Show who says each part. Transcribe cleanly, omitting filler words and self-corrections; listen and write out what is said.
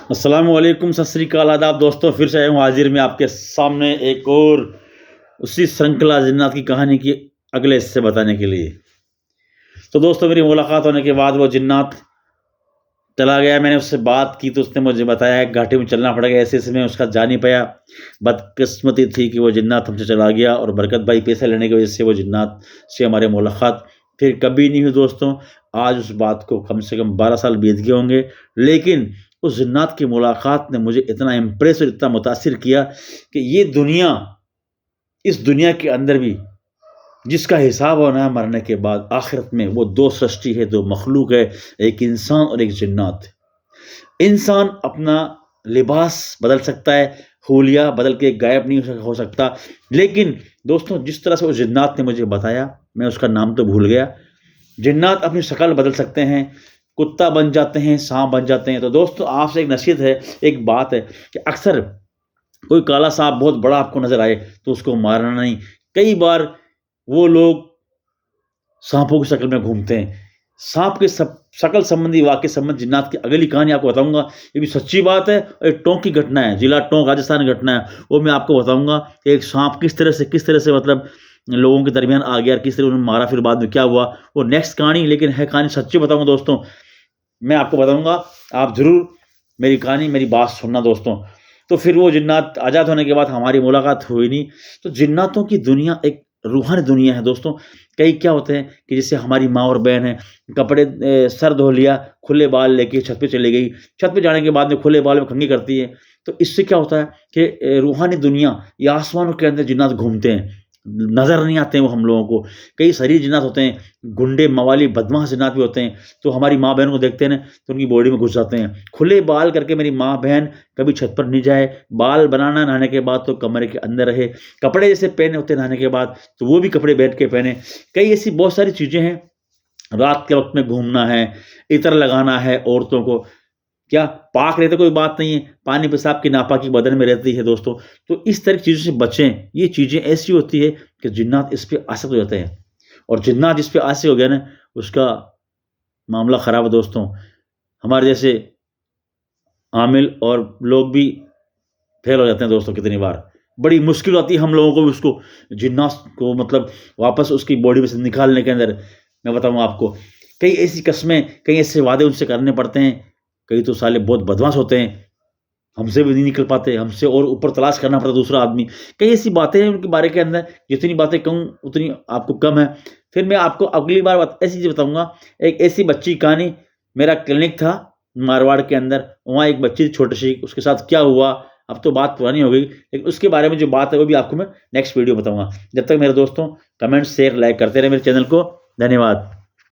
Speaker 1: अस्सलामुअलैकुम, सत श्री अकाल, आदाब दोस्तों। फिर से आया हूँ हाजिर में आपके सामने एक और उसी श्रृंखला जिन्नात की कहानी की अगले हिस्से बताने के लिए। तो दोस्तों, मेरी मुलाकात होने के बाद वो जिन्नात चला गया। मैंने उससे बात की तो उसने मुझे बताया कि घाटी में चलना पड़ेगा, ऐसे में उसका जा नहीं पाया। बदकिस्मती थी कि वो जिन्नात हमसे चला गया और बरकत भाई पैसे लेने की वजह से वो जिन्नात से हमारी मुलाकात फिर कभी नहीं हुई दोस्तों। आज उस बात को कम से कम 12 साल बीत गए होंगे, लेकिन उस जिन्नात की मुलाकात ने मुझे इतना इम्प्रेस और इतना मुतासिर किया कि ये दुनिया, इस दुनिया के अंदर भी जिसका हिसाब होना है मरने के बाद आखिरत में, वो दो सृष्टि है, दो मखलूक है, एक इंसान और एक जिन्नात। इंसान अपना लिबास बदल सकता है, हुलिया बदल के गायब नहीं हो सकता, लेकिन दोस्तों जिस तरह से उस जिन्नात ने मुझे बताया, मैं उसका नाम तो भूल गया, जिन्नात अपनी शक्ल बदल सकते हैं, कुत्ता बन जाते हैं, सांप बन जाते हैं। तो दोस्तों आपसे एक नसीहत है, एक बात है कि अक्सर कोई काला सांप बहुत बड़ा आपको नजर आए तो उसको मारना नहीं। कई बार वो लोग सांपों की शक्ल में घूमते हैं। सांप के शकल संबंधी वाक्य संबंध जिन्नात की अगली कहानी आपको बताऊंगा। ये भी सच्ची बात है और एक टोंक की घटना है, जिला टोंक राजस्थान की घटना है। वो मैं आपको बताऊंगा कि एक सांप किस तरह से मतलब लोगों के दरमियान आ गया, किस तरह उन्होंने मारा, फिर बाद में क्या हुआ, वो नेक्स्ट कहानी। लेकिन है कहानी सच्ची बताऊंगा दोस्तों, मैं आपको बताऊंगा। आप जरूर मेरी कहानी, मेरी बात सुनना दोस्तों। तो फिर वो जिन्नात आज़ाद होने के बाद हमारी मुलाकात हुई नहीं। तो जिन्नातों की दुनिया एक रूहानी दुनिया है दोस्तों। कई क्या होते हैं कि जैसे हमारी माँ और बहन है, कपड़े सर धो लिया, खुले बाल लेके छत पे चली गई, छत पे जाने के बाद में खुले बाल में कंघी करती है। तो इससे क्या होता है कि रूहानी दुनिया या आसमानों के अंदर जिन्नात घूमते हैं, नज़र नहीं आते हैं वो हम लोगों को। कई शरीर जिन्नात होते हैं, गुंडे मवाली बदमाश जिन्नात भी होते हैं। तो हमारी माँ बहन को देखते हैं ना, तो उनकी बॉडी में घुस जाते हैं। खुले बाल करके मेरी माँ बहन कभी छत पर नहीं जाए, बाल बनाना नहाने के बाद तो कमरे के अंदर रहे, कपड़े जैसे पहने होते नहाने के बाद तो वो भी कपड़े बैठ के पहने। कई ऐसी बहुत सारी चीज़ें हैं। रात के वक्त में घूमना है, इत्र लगाना है औरतों को, क्या पाक रहते कोई बात नहीं है, पानी पेशाब की नापाकी बदन में रहती है दोस्तों। तो इस तरह की चीज़ों से बचें। ये चीज़ें ऐसी होती है कि जिन्नात इस पे आसक्त हो जाते हैं, और जिन्नात जिस पे आसक्त हो गया ना, उसका मामला ख़राब है दोस्तों। हमारे जैसे आमिल और लोग भी फेल हो जाते हैं दोस्तों। कितनी बार बड़ी मुश्किल आती है हम लोगों को भी उसको, जिन्नात को मतलब वापस उसकी बॉडी में से निकालने के अंदर। मैं बताऊँ आपको, कई ऐसी कस्में, कई ऐसे वादे उनसे करने पड़ते हैं। कई तो साले बहुत बदमाश होते हैं, हमसे भी नहीं निकल पाते, हमसे और ऊपर तलाश करना पड़ता दूसरा आदमी। कई ऐसी बातें हैं उनके बारे के अंदर, जितनी बातें कहूँ उतनी आपको कम है। फिर मैं आपको अगली बार ऐसी चीज़ बताऊँगा। एक ऐसी बच्ची की कहानी, मेरा क्लिनिक था मारवाड़ के अंदर, वहाँ एक बच्ची थी छोटी सी, उसके साथ क्या हुआ, अब तो बात पुरानी हो गई, लेकिन उसके बारे में जो बात है वो भी आपको मैं नेक्स्ट वीडियो बताऊँगा। जब तक मेरे दोस्तों कमेंट शेयर लाइक करते रहे मेरे चैनल को। धन्यवाद।